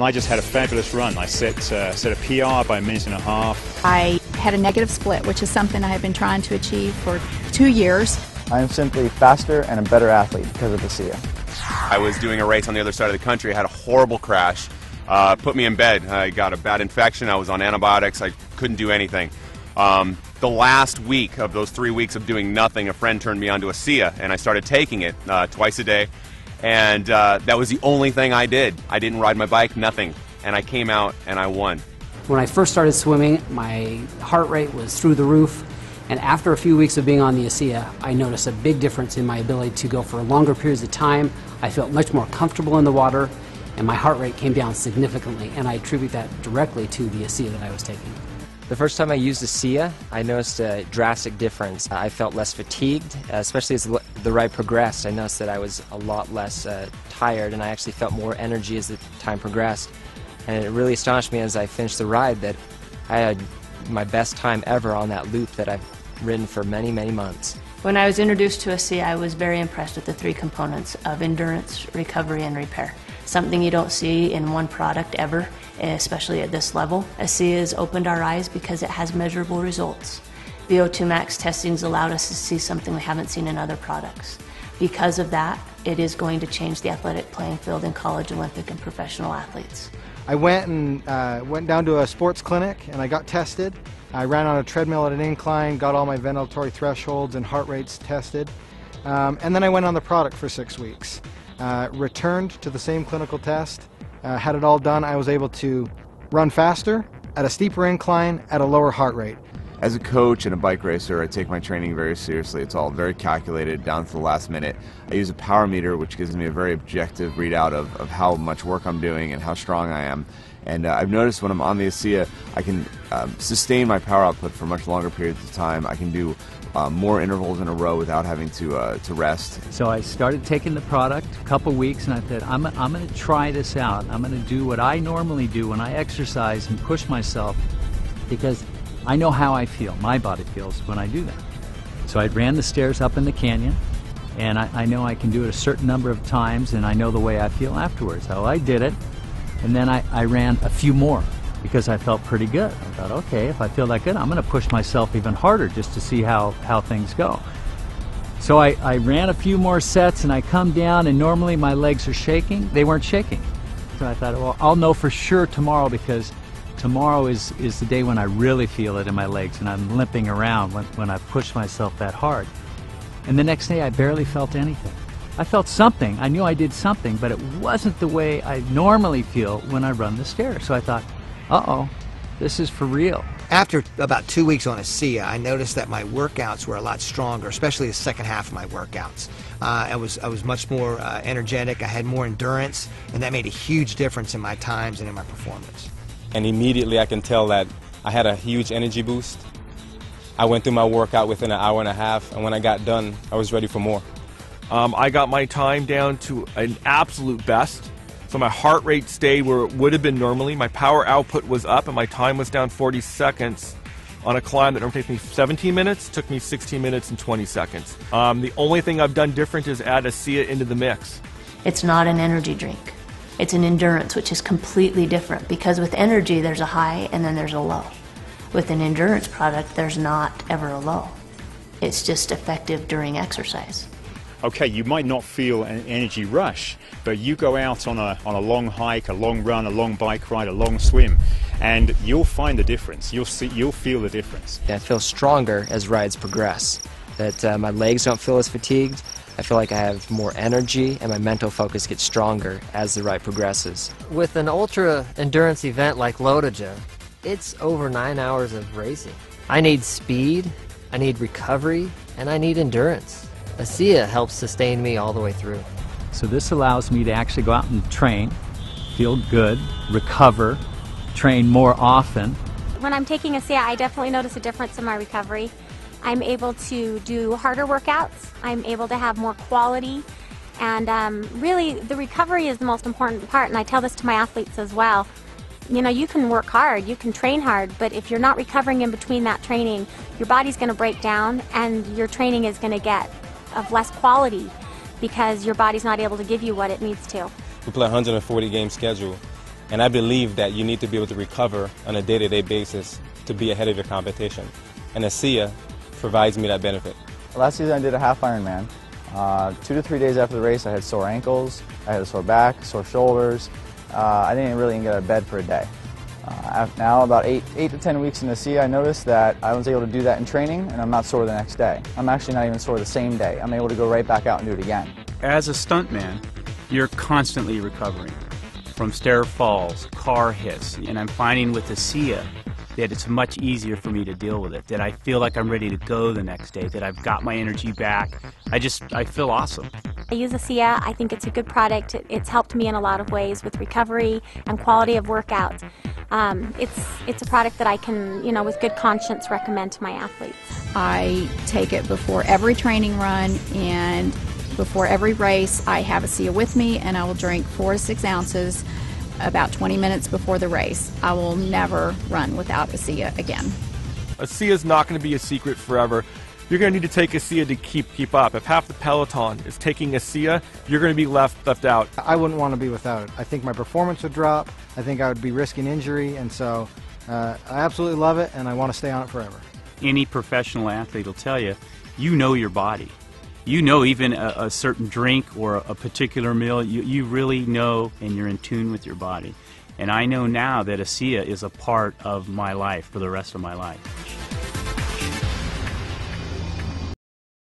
I just had a fabulous run. I set a PR by a minute and a half. I had a negative split, which is something I have been trying to achieve for 2 years. I am simply faster and a better athlete because of the SIA. I was doing a race on the other side of the country. I had a horrible crash. Put me in bed. I got a bad infection. I was on antibiotics. I couldn't do anything. The last week of those 3 weeks of doing nothing, a friend turned me onto a SIA, and I started taking it twice a day. And that was the only thing I did. I didn't ride my bike, nothing. And I came out and I won. When I first started swimming, my heart rate was through the roof. And after a few weeks of being on the ASIA, I noticed a big difference in my ability to go for longer periods of time. I felt much more comfortable in the water, and my heart rate came down significantly. And I attribute that directly to the ASIA that I was taking. The first time I used the SIA, I noticed a drastic difference. I felt less fatigued, especially as the ride progressed. I noticed that I was a lot less tired, and I actually felt more energy as the time progressed. And it really astonished me as I finished the ride that I had my best time ever on that loop that I've ridden for many, many months. When I was introduced to a SIA, I was very impressed with the 3 components of endurance, recovery, and repair. Something you don't see in one product ever, especially at this level. A SIA has opened our eyes because it has measurable results. VO2 max testing has allowed us to see something we haven't seen in other products. Because of that, it is going to change the athletic playing field in college, Olympic, and professional athletes. I went down to a sports clinic and I got tested. I ran on a treadmill at an incline, got all my ventilatory thresholds and heart rates tested, and then I went on the product for 6 weeks. Returned to the same clinical test, had it all done. I was able to run faster, at a steeper incline, at a lower heart rate. As a coach and a bike racer, I take my training very seriously. It's all very calculated down to the last minute. I use a power meter, which gives me a very objective readout of how much work I'm doing and how strong I am. And I've noticed when I'm on the ASIA, I can sustain my power output for much longer periods of time. I can do more intervals in a row without having to rest. So I started taking the product a couple weeks, and I said, I'm going to try this out. I'm going to do what I normally do when I exercise and push myself, because I know how I feel, my body feels when I do that. So I ran the stairs up in the canyon, and I know I can do it a certain number of times, and I know the way I feel afterwards. So I did it, and then I ran a few more because I felt pretty good. I thought, okay, if I feel that good, I'm going to push myself even harder just to see how things go. So I ran a few more sets, and I come down, and normally my legs are shaking. They weren't shaking. So I thought, well, I'll know for sure tomorrow, because tomorrow is the day when I really feel it in my legs and I'm limping around when I push myself that hard. And the next day I barely felt anything. I felt something. I knew I did something, but it wasn't the way I normally feel when I run the stairs. So I thought, uh-oh, this is for real. After about 2 weeks on a SIA, I noticed that my workouts were a lot stronger, especially the second half of my workouts. I was much more energetic, I had more endurance, and that made a huge difference in my times and in my performance. And immediately I can tell that I had a huge energy boost. I went through my workout within an hour and a half, and when I got done, I was ready for more. I got my time down to an absolute best. So my heart rate stayed where it would have been normally. My power output was up, and my time was down 40 seconds on a climb that normally takes me 17 minutes, took me 16 minutes and 20 seconds. The only thing I've done different is add a SIA into the mix. It's not an energy drink. It's an endurance, which is completely different, because with energy there's a high and then there's a low. With an endurance product, there's not ever a low. It's just effective during exercise. Okay, you might not feel an energy rush, but you go out on a long hike, a long run, a long bike ride, a long swim, and you'll find the difference. You'll feel the difference. I feel stronger as rides progress, that my legs don't feel as fatigued. I feel like I have more energy, and my mental focus gets stronger as the ride progresses. With an ultra endurance event like Lotoja, it's over 9 hours of racing. I need speed, I need recovery, and I need endurance. ASIA helps sustain me all the way through. So this allows me to actually go out and train, feel good, recover, train more often. When I'm taking ASIA, I definitely notice a difference in my recovery. I'm able to do harder workouts, I'm able to have more quality, and really the recovery is the most important part, and I tell this to my athletes as well. You know, you can work hard, you can train hard, but if you're not recovering in between that training, your body's going to break down and your training is going to get of less quality because your body's not able to give you what it needs to. We play a 140 game schedule, And I believe that you need to be able to recover on a day-to-day basis to be ahead of your competition. And ASEA provides me that benefit. Last season I did a half Ironman. 2 to 3 days after the race I had sore ankles, I had a sore back, sore shoulders. I didn't really even get out of bed for a day. Now about 8 to 10 weeks in ASEA, I noticed that I was able to do that in training and I'm not sore the next day. I'm actually not even sore the same day. I'm able to go right back out and do it again. As a stuntman, you're constantly recovering from stair falls, car hits, and I'm finding with ASEA that it's much easier for me to deal with it, that I feel like I'm ready to go the next day, that I've got my energy back. I feel awesome. I use ASEA. I think it's a good product. It's helped me in a lot of ways with recovery and quality of workout. It's a product that I can, with good conscience recommend to my athletes. I take it before every training run and before every race. I have ASEA with me and I will drink 4 to 6 ounces about 20 minutes before the race. I will never run without ASEA again. ASEA is not going to be a secret forever. You're going to need to take ASEA to keep up. If half the peloton is taking ASEA, you're going to be left out. I wouldn't want to be without it. I think my performance would drop. I think I would be risking injury, and so I absolutely love it, and I want to stay on it forever. Any professional athlete will tell you, you know your body. You know even a certain drink or a particular meal, you really know and you're in tune with your body. And I know now that ASEA is a part of my life for the rest of my life.